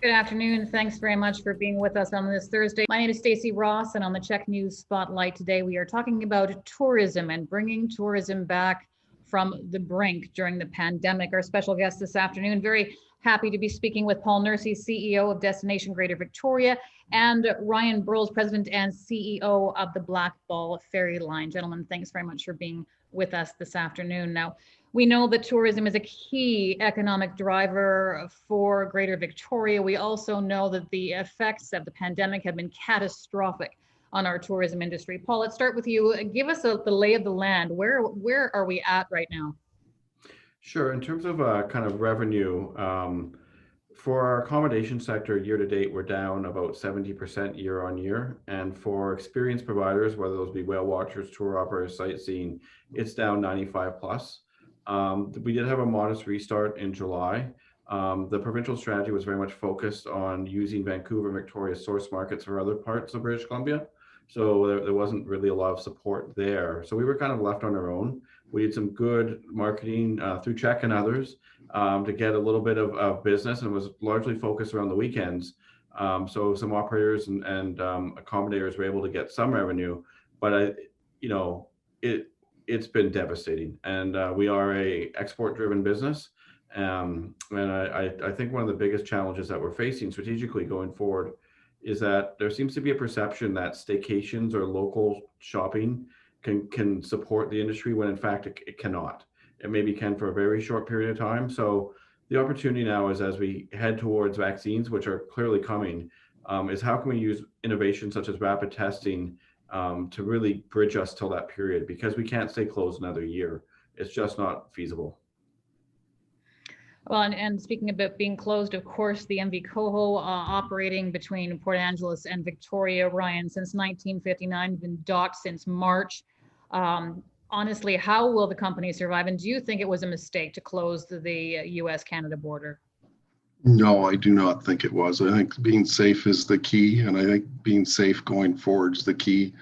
Good afternoon. Thanks very much for being with us on this Thursday. My name is Stacy Ross, and on the CHEK News Spotlight today, we are talking about tourism and bringing tourism back from the brink during the pandemic. Our special guest this afternoon, very happy to be speaking with Paul Nursey, CEO of Destination Greater Victoria, and Ryan Burles, President and CEO of the Black Ball Ferry Line. Gentlemen, thanks very much for being with us this afternoon. Now, we know that tourism is a key economic driver for Greater Victoria. We also know that the effects of the pandemic have been catastrophic on our tourism industry. Paul, let's start with you. Give us the lay of the land. Where are we at right now? Sure. In terms of kind of revenue, for our accommodation sector, year to date, we're down about 70% year on year. And for experienced providers, whether those be whale watchers, tour operators, sightseeing, it's down 95 plus. We did have a modest restart in July. The provincial strategy was very much focused on using Vancouver and Victoria source markets for other parts of British Columbia. So there wasn't really a lot of support there. So we were kind of left on our own. We did some good marketing through CHEK and others to get a little bit of business, and it was largely focused around the weekends. So some operators and accommodators were able to get some revenue, but it's been devastating. And we are a export-driven business. And I think one of the biggest challenges that we're facing strategically going forward is that there seems to be a perception that staycations or local shopping can support the industry when in fact it cannot. It maybe can for a very short period of time. So the opportunity now is, as we head towards vaccines, which are clearly coming, is how can we use innovation such as rapid testing to really bridge us till that period, because we can't stay closed another year. It's just not feasible. Well, and speaking about being closed, of course, the MV Coho operating between Port Angeles and Victoria, Ryan, since 1959, been docked since March. Honestly, how will the company survive? And do you think it was a mistake to close the US-Canada border? No, I do not think it was. I think being safe is the key, and I think being safe going forward is the key.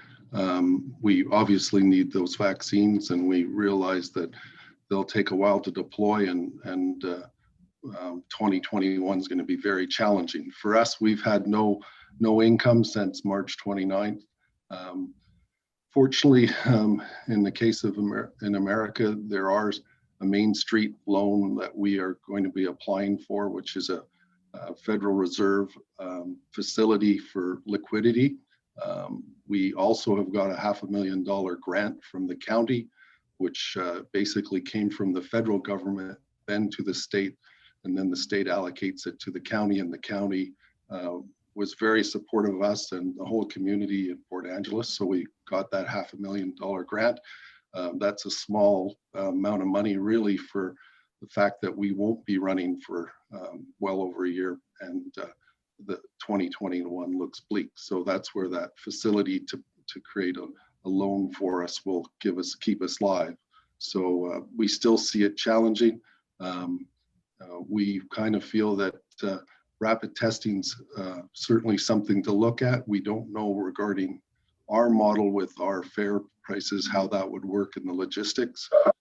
We obviously need those vaccines, and we realize that they'll take a while to deploy, and 2021 is going to be very challenging. For us, we've had no income since March 29th. Fortunately, in the case of in America, there are a Main Street loan that we are going to be applying for, which is a Federal Reserve facility for liquidity. We also have got a $500,000 grant from the county, which basically came from the federal government, then to the state, and then the state allocates it to the county, and the county was very supportive of us and the whole community in Port Angeles. So we got that $500,000 grant. That's a small amount of money really for the fact that we won't be running for well over a year, and the 2021 looks bleak. So that's where that facility to create a loan for us will keep us live. So we still see it challenging. We kind of feel that rapid testing's certainly something to look at. We don't know regarding our model with our fare prices, how that would work in the logistics. But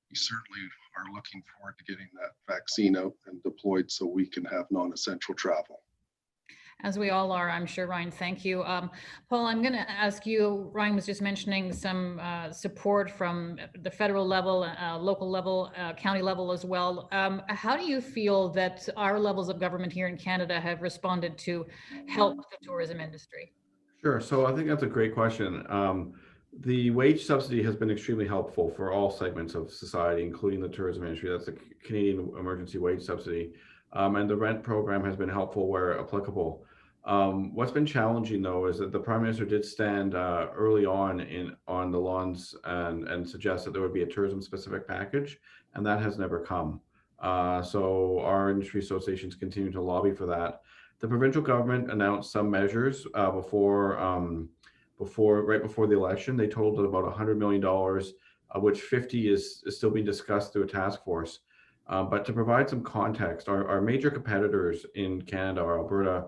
we certainly are looking forward to getting that vaccine out and deployed so we can have non-essential travel. As we all are, I'm sure, Ryan. Thank you. Paul, I'm going to ask you, Ryan was just mentioning some support from the federal level, local level, county level as well. How do you feel that our levels of government here in Canada have responded to help the tourism industry? Sure. So I think that's a great question. The wage subsidy has been extremely helpful for all segments of society, including the tourism industry. That's the Canadian Emergency Wage Subsidy. And the rent program has been helpful where applicable. What's been challenging, though, is that the Prime Minister did stand early on the lawns and suggest that there would be a tourism-specific package, and that has never come. So our industry associations continue to lobby for that. The provincial government announced some measures right before the election. They totaled about $100 million, of which 50 is still being discussed through a task force. But to provide some context, our major competitors in Canada are Alberta,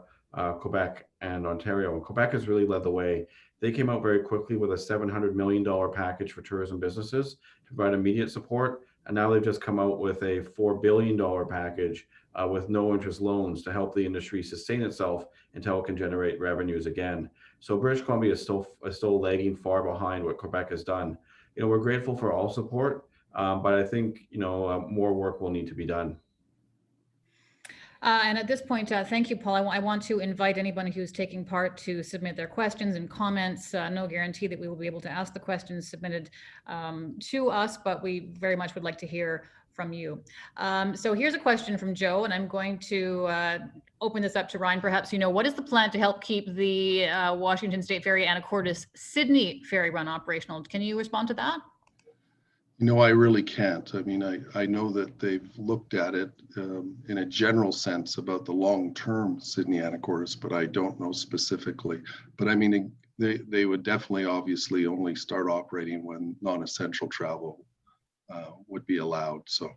Quebec, and Ontario. And Quebec has really led the way. They came out very quickly with a $700 million package for tourism businesses to provide immediate support. And now they've just come out with a $4 billion package with no interest loans to help the industry sustain itself until it can generate revenues again. So British Columbia is still lagging far behind what Quebec has done. We're grateful for all support, but I think more work will need to be done. And at this point, thank you, Paul. I want to invite anybody who's taking part to submit their questions and comments. No guarantee that we will be able to ask the questions submitted to us, but we very much would like to hear from you. So here's a question from Joe, and I'm going to open this up to Ryan. Perhaps what is the plan to help keep the Washington State Ferry Anacortes Sydney ferry run operational? Can you respond to that? I really can't. I mean, I know that they've looked at it in a general sense about the long-term Sydney Anacortes, but I don't know specifically. But I mean, they would definitely obviously only start operating when non-essential travel would be allowed. So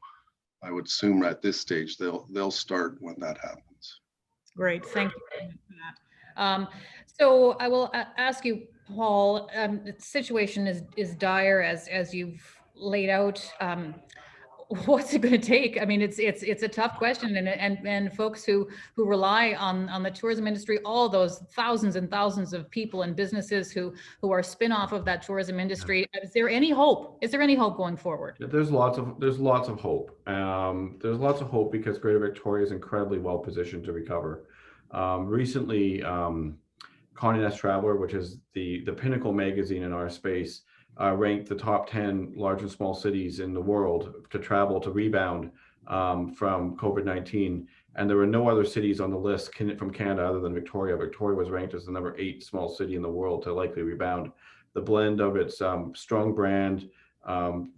I would assume at this stage they'll start when that happens. Great, thank you for that. So I will ask you, Paul. The situation is dire as you've laid out. What's it going to take? I mean, it's a tough question, and folks who rely on the tourism industry, all those thousands and thousands of people and businesses who are spin-off of that tourism industry. Is there any hope? Is there any hope going forward? There's lots of hope. There's lots of hope because Greater Victoria is incredibly well positioned to recover. Recently, Condé Nast Traveler, which is the pinnacle magazine in our space, ranked the top 10 large and small cities in the world to travel to rebound from COVID-19. And there were no other cities on the list from Canada other than Victoria. Victoria was ranked as the number 8 small city in the world to likely rebound. The blend of its strong brand,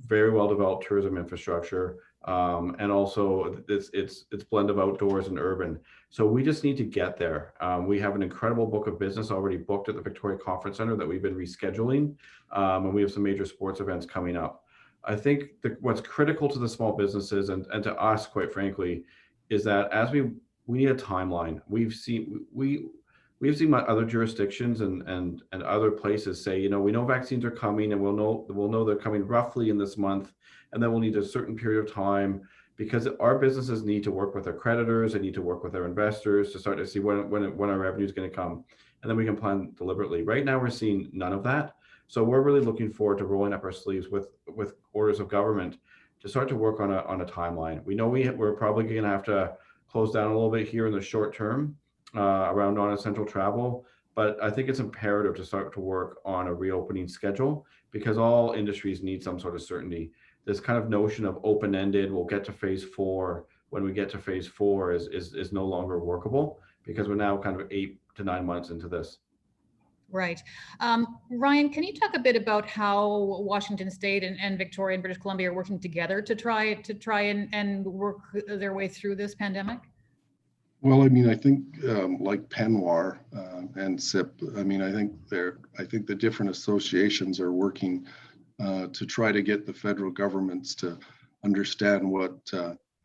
very well developed tourism infrastructure, and also its blend of outdoors and urban. So we just need to get there. We have an incredible book of business already booked at the Victoria Conference Center that we've been rescheduling, and we have some major sports events coming up. I think what's critical to the small businesses and to us, quite frankly, is that as we need a timeline. We've seen other jurisdictions and other places say, we know vaccines are coming, and we'll know they're coming roughly in this month, and then we'll need a certain period of time, because our businesses need to work with their creditors, they need to work with their investors to start to see when our revenue is going to come, and then we can plan deliberately. Right now, we're seeing none of that, so we're really looking forward to rolling up our sleeves with orders of government to start to work on a timeline. We know we're probably going to have to close down a little bit here in the short term around non-essential travel, but I think it's imperative to start to work on a reopening schedule, because all industries need some sort of certainty. This kind of notion of open-ended, we'll get to phase 4 when we get to phase 4 is no longer workable, because we're now kind of 8 to 9 months into this. Right. Ryan, can you talk a bit about how Washington State and Victoria and British Columbia are working together to try and work their way through this pandemic? Well, I mean, I think like Penwar and SIP, I mean, I think the different associations are working to try to get the federal governments to understand what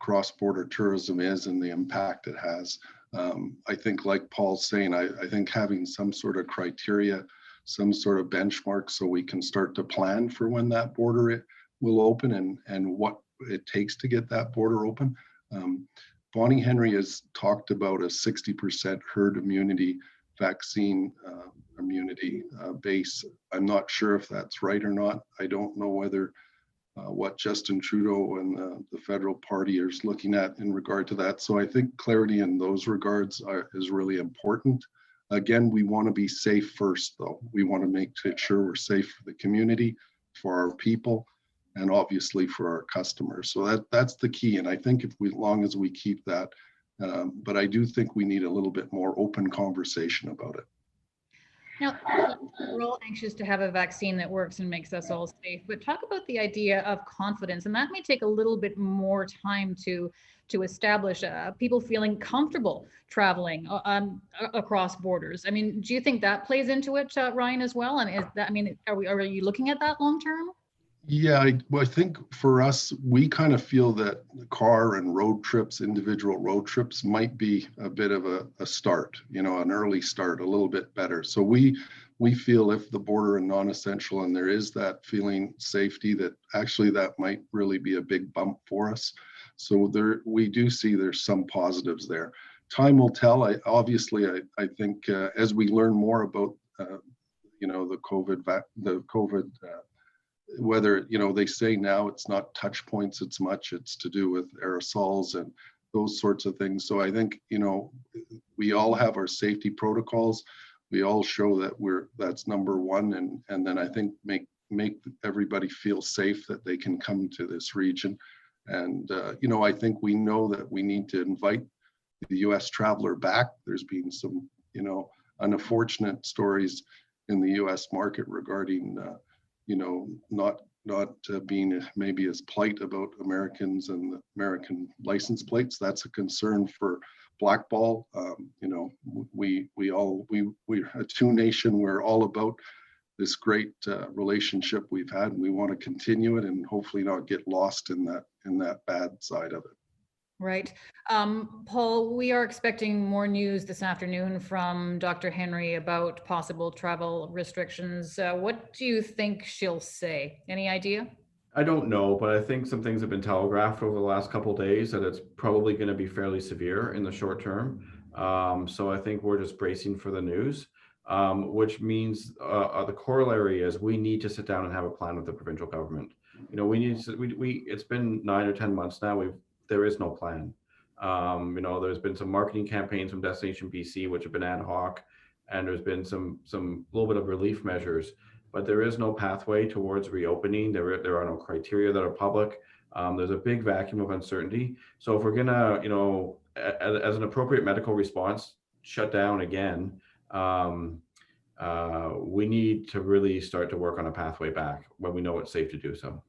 cross-border tourism is and the impact it has. I think, like Paul's saying, I think having some sort of criteria, some sort of benchmark, so we can start to plan for when that border will open and what it takes to get that border open. Bonnie Henry has talked about a 60% herd immunity vaccine immunity base. I'm not sure if that's right or not. I don't know whether what Justin Trudeau and the federal party is looking at in regard to that. So I think clarity in those regards is really important. Again, we want to be safe first, though. We want to make sure we're safe for the community, for our people, and obviously for our customers. So that's the key. And I think as long as we keep that, but I do think we need a little bit more open conversation about it. Now, we're all anxious to have a vaccine that works and makes us all safe, but talk about the idea of confidence, and that may take a little bit more time to establish people feeling comfortable traveling across borders. I mean, do you think that plays into it, Ryan, as well? And are you looking at that long term? Yeah, I think for us, we kind of feel that the car and road trips, individual road trips, might be a bit of a start, an early start, a little bit better. So we we feel if the border and non-essential, and there is that feeling safety, that actually that might really be a big bump for us. So we do see there's some positives there. Time will tell. I think as we learn more about the COVID, whether they say now it's not touch points, it's to do with aerosols and those sorts of things. So I think we all have our safety protocols. We all show that that's number one, and then I think make everybody feel safe that they can come to this region. And I think we know that we need to invite the U.S. traveler back. There's been some unfortunate stories in the U.S. market regarding not being maybe as polite about Americans and the American license plates. That's a concern for Blackball. We're a two nation. We're all about this great relationship we've had, and we want to continue it and hopefully not get lost in that bad side of it. Right. Paul, we are expecting more news this afternoon from Dr. Henry about possible travel restrictions. What do you think she'll say? Any idea? I don't know, but I think some things have been telegraphed over the last couple of days that it's probably going to be fairly severe in the short term. So I think we're just bracing for the news, which means the corollary is we need to sit down and have a plan with the provincial government. It's been 9 or 10 months now. There is no plan. There's been some marketing campaigns from Destination BC, which have been ad hoc, and there's been some little bit of relief measures, but there is no pathway towards reopening. There are no criteria that are public. There's a big vacuum of uncertainty. So if we're gonna, as an appropriate medical response, shut down again, we need to really start to work on a pathway back when we know it's safe to do so.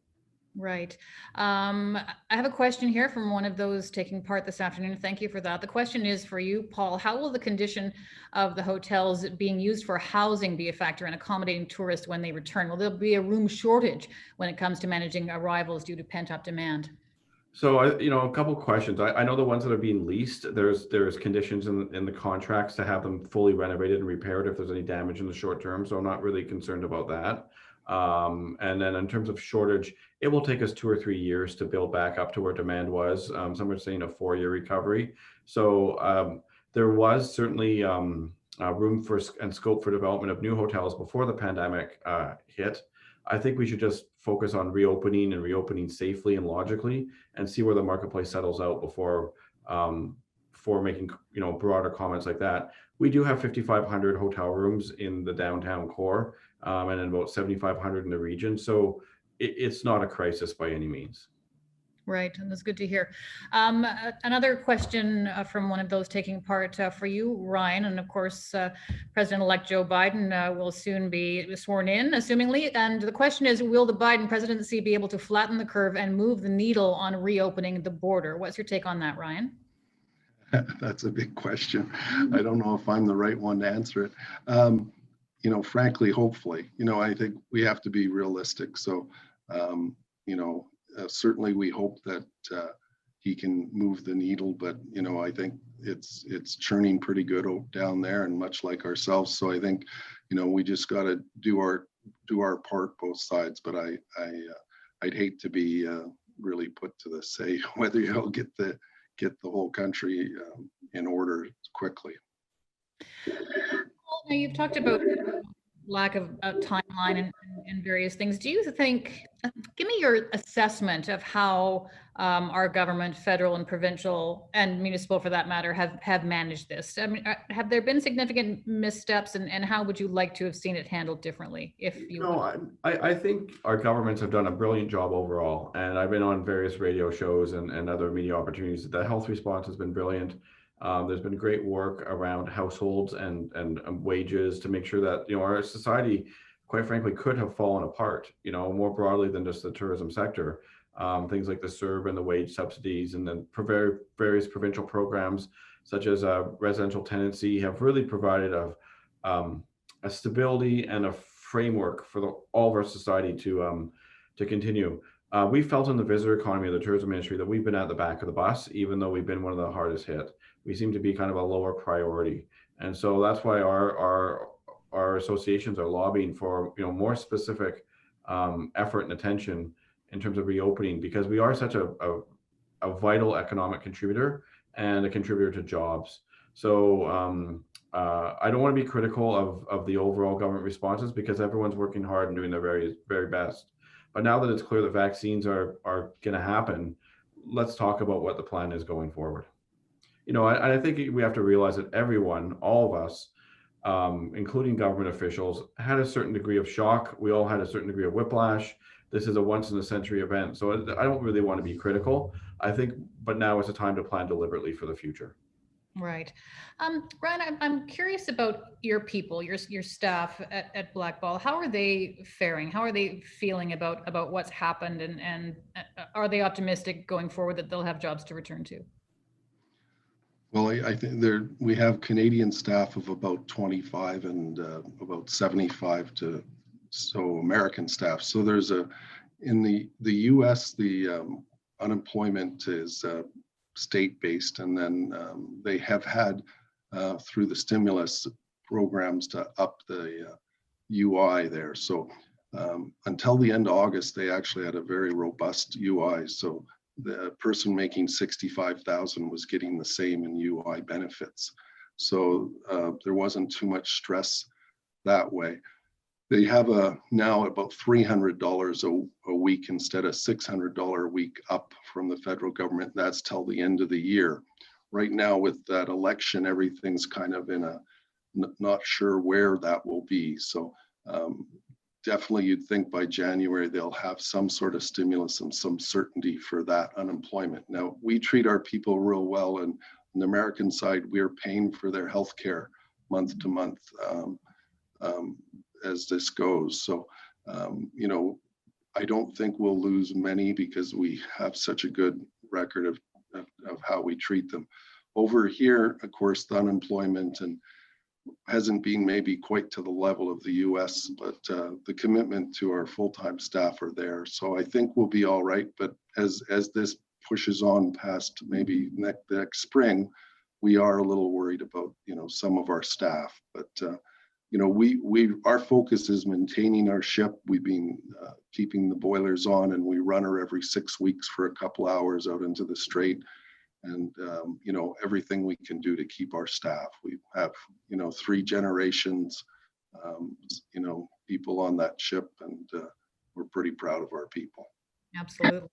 Right. I have a question here from one of those taking part this afternoon. Thank you for that. The question is for you, Paul. How will the condition of the hotels being used for housing be a factor in accommodating tourists when they return? Will there be a room shortage when it comes to managing arrivals due to pent-up demand? So, a couple of questions. I know the ones that are being leased, there's conditions in the contracts to have them fully renovated and repaired if there's any damage in the short term. So I'm not really concerned about that. And then in terms of shortage, it will take us 2 or 3 years to build back up to where demand was. Some are saying a 4-year recovery. So there was certainly room for and scope for development of new hotels before the pandemic hit. I think we should just focus on reopening safely and logically, and see where the marketplace settles out before making broader comments like that. We do have 5,500 hotel rooms in the downtown core, and about 7,500 in the region. So it's not a crisis by any means. Right, and that's good to hear. Another question from one of those taking part for you, Ryan, and of course, President-elect Joe Biden will soon be sworn in, assumingly. And the question is, will the Biden presidency be able to flatten the curve and move the needle on reopening the border? What's your take on that, Ryan? That's a big question. I don't know if I'm the right one to answer it. Frankly, hopefully, I think we have to be realistic. So, certainly we hope that he can move the needle, but I think it's churning pretty good down there, and much like ourselves. So I think we just got to do our part, both sides. But I'd hate to be really put to the say whether you'll get the whole country in order quickly. Now, you've talked about lack of a timeline and various things. Do you think, give me your assessment of how our government, federal and provincial and municipal for that matter, have managed this? I mean, have there been significant missteps, and how would you like to have seen it handled differently? I think our governments have done a brilliant job overall, and I've been on various radio shows and other media opportunities. The health response has been brilliant. There's been great work around households and wages to make sure that our society, quite frankly, could have fallen apart, more broadly than just the tourism sector. Things like the CERB and the wage subsidies, and then various provincial programs such as residential tenancy have really provided a stability and a framework for all of our society to continue. We felt in the visitor economy of the tourism industry that we've been at the back of the bus, even though we've been one of the hardest hit. We seem to be kind of a lower priority. And so that's why our our associations are lobbying for, more specific effort and attention in terms of reopening, because we are such a vital economic contributor and a contributor to jobs. So I don't want to be critical of the overall government responses, because everyone's working hard and doing their very, very best. But now that it's clear that vaccines are going to happen, let's talk about what the plan is going forward. I think we have to realize that everyone, all of us, including government officials, had a certain degree of shock. We all had a certain degree of whiplash. This is a once in a century event. So I don't really want to be critical, I think, but now is the time to plan deliberately for the future. Right. Ryan, I'm curious about your people, your staff at Blackball. How are they faring? How are they feeling about what's happened, and are they optimistic going forward that they'll have jobs to return to? Well, I think we have Canadian staff of about 25 and about 75 to so American staff. So there's in the US, the unemployment is state-based, and then they have had through the stimulus programs to up the UI there. So until the end of August, they actually had a very robust UI. So the person making 65,000 was getting the same in UI benefits. So there wasn't too much stress that way. They have now about $300 a week instead of $600 a week up from the federal government. That's till the end of the year. Right now with that election, everything's kind of in a not sure where that will be. So definitely you'd think by January they'll have some sort of stimulus and some certainty for that unemployment. Now, we treat our people real well, and on the American side, we're paying for their health care month to month as this goes. So, I don't think we'll lose many because we have such a good record of how we treat them. Over here, of course, the unemployment and hasn't been maybe quite to the level of the US, but the commitment to our full-time staff are there. So I think we'll be all right. But as this pushes on past maybe next spring, we are a little worried about, some of our staff. But, our focus is maintaining our ship. We've been keeping the boilers on, and we run her every 6 weeks for a couple hours out into the strait. And, everything we can do to keep our staff. We have, 3 generations, people on that ship, and we're pretty proud of our people. Absolutely,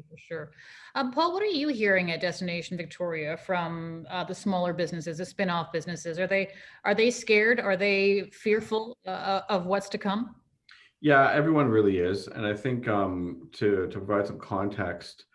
for sure. Paul, what are you hearing at Destination Victoria from the smaller businesses, the spin-off businesses? Are they scared? Are they fearful of what's to come? Yeah, everyone really is. And I think to provide some context,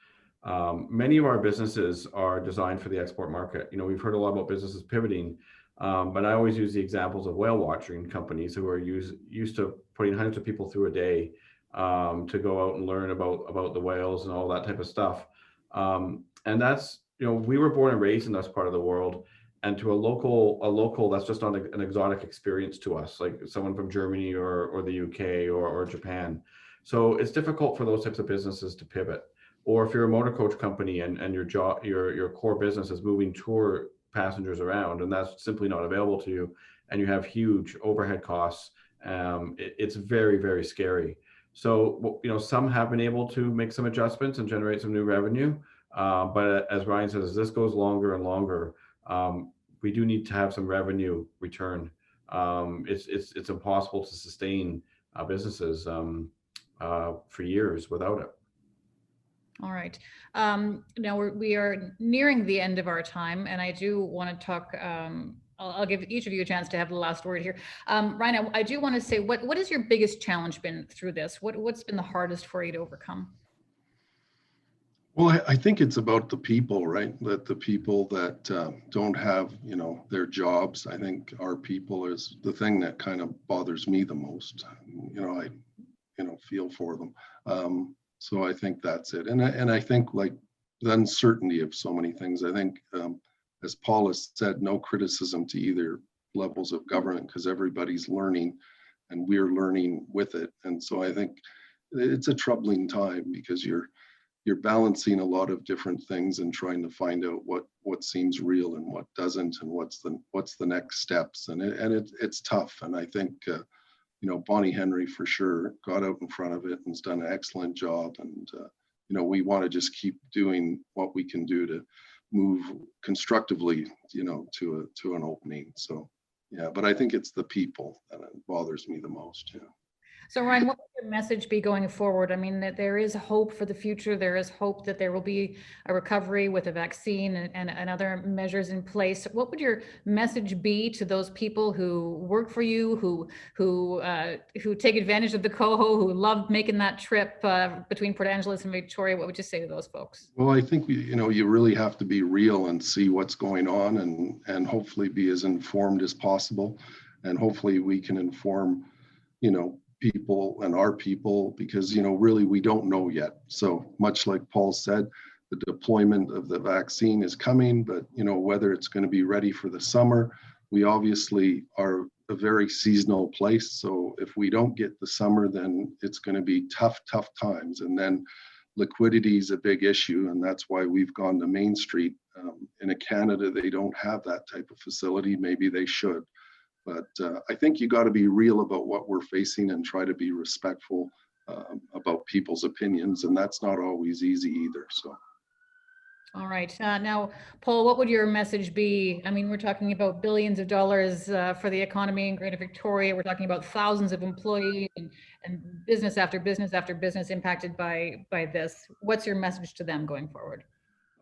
many of our businesses are designed for the export market. We've heard a lot about businesses pivoting, but I always use the examples of whale watching companies who are used to putting hundreds of people through a day to go out and learn about the whales and all that type of stuff. And that's, we were born and raised in this part of the world, and to a local that's just not an exotic experience to us, like someone from Germany or the UK or Japan. So it's difficult for those types of businesses to pivot. Or if you're a motor coach company and your core business is moving tour passengers around, and that's simply not available to you, and you have huge overhead costs, it's very, very scary. So, some have been able to make some adjustments and generate some new revenue. But as Ryan says, as this goes longer and longer, we do need to have some revenue return. It's impossible to sustain businesses for years without it. All right. Now we are nearing the end of our time, and I do want to talk. I'll give each of you a chance to have the last word here. Ryan, I do want to say, what has your biggest challenge been through this? What's been the hardest for you to overcome? Well, I think it's about the people, right? That the people that don't have, their jobs. I think our people is the thing that kind of bothers me the most. I, feel for them. So I think that's it. And I think like the uncertainty of so many things, I think, as Paul has said, no criticism to either levels of government, because everybody's learning and we're learning with it. And so I think it's a troubling time because you're you're balancing a lot of different things and trying to find out what seems real and what doesn't, and what's the next steps. And it's tough. And I think Bonnie Henry for sure got out in front of it and has done an excellent job. And we want to just keep doing what we can do to move constructively, to an opening. So yeah, but I think it's the people that bothers me the most. Yeah. So Ryan, what would your message be going forward? I mean, that there is hope for the future. There is hope that there will be a recovery with a vaccine and other measures in place. What would your message be to those people who work for you, who take advantage of the coho, who love making that trip between Port Angeles and Victoria? What would you say to those folks? Well, I think you really have to be real and see what's going on, and hopefully be as informed as possible, and hopefully we can inform people and our people, because really we don't know yet. So much like Paul said, the deployment of the vaccine is coming, but whether it's going to be ready for the summer, we obviously are a very seasonal place. So if we don't get the summer, then it's going to be tough times. And then liquidity is a big issue, and that's why we've gone to Main Street. In Canada, they don't have that type of facility. Maybe they should. But I think you got to be real about what we're facing and try to be respectful about people's opinions. And that's not always easy either. So. All right. Now, Paul, what would your message be? I mean, we're talking about billions of dollars for the economy in Greater Victoria. We're talking about thousands of employees and business after business after business impacted by this. What's your message to them going forward?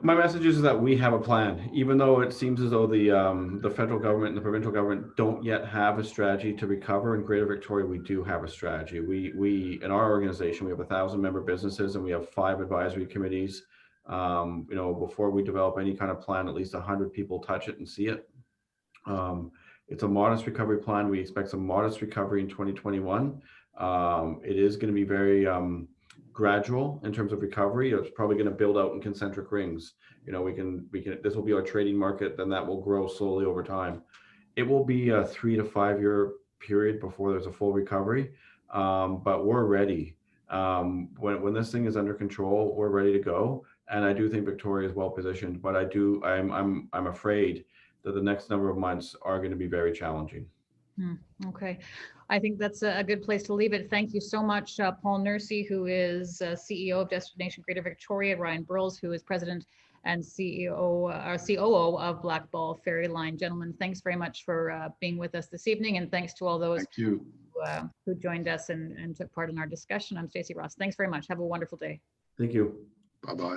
My message is that we have a plan, even though it seems as though the federal government and the provincial government don't yet have a strategy to recover. In Greater Victoria, we do have a strategy. We in our organization, we have 1,000 member businesses, and we have 5 advisory committees. Before we develop any kind of plan, at least 100 people touch it and see it. It's a modest recovery plan. We expect some modest recovery in 2021. It is going to be very gradual in terms of recovery. It's probably going to build out in concentric rings. We can this will be our trading market, then that will grow slowly over time. It will be a 3 to 5 year period before there's a full recovery, but we're ready. When this thing is under control, we're ready to go, and I do think Victoria is well positioned, but I'm afraid that the next number of months are going to be very challenging. Okay. I think that's a good place to leave it. Thank you so much, Paul Nursey, who is CEO of Destination Greater Victoria, Ryan Burles, who is President and COO of Black Ball Ferry Line. Gentlemen, thanks very much for being with us this evening, and thanks to all those who joined us and took part in our discussion. I'm Stacy Ross. Thanks very much. Have a wonderful day. Thank you. Bye-bye.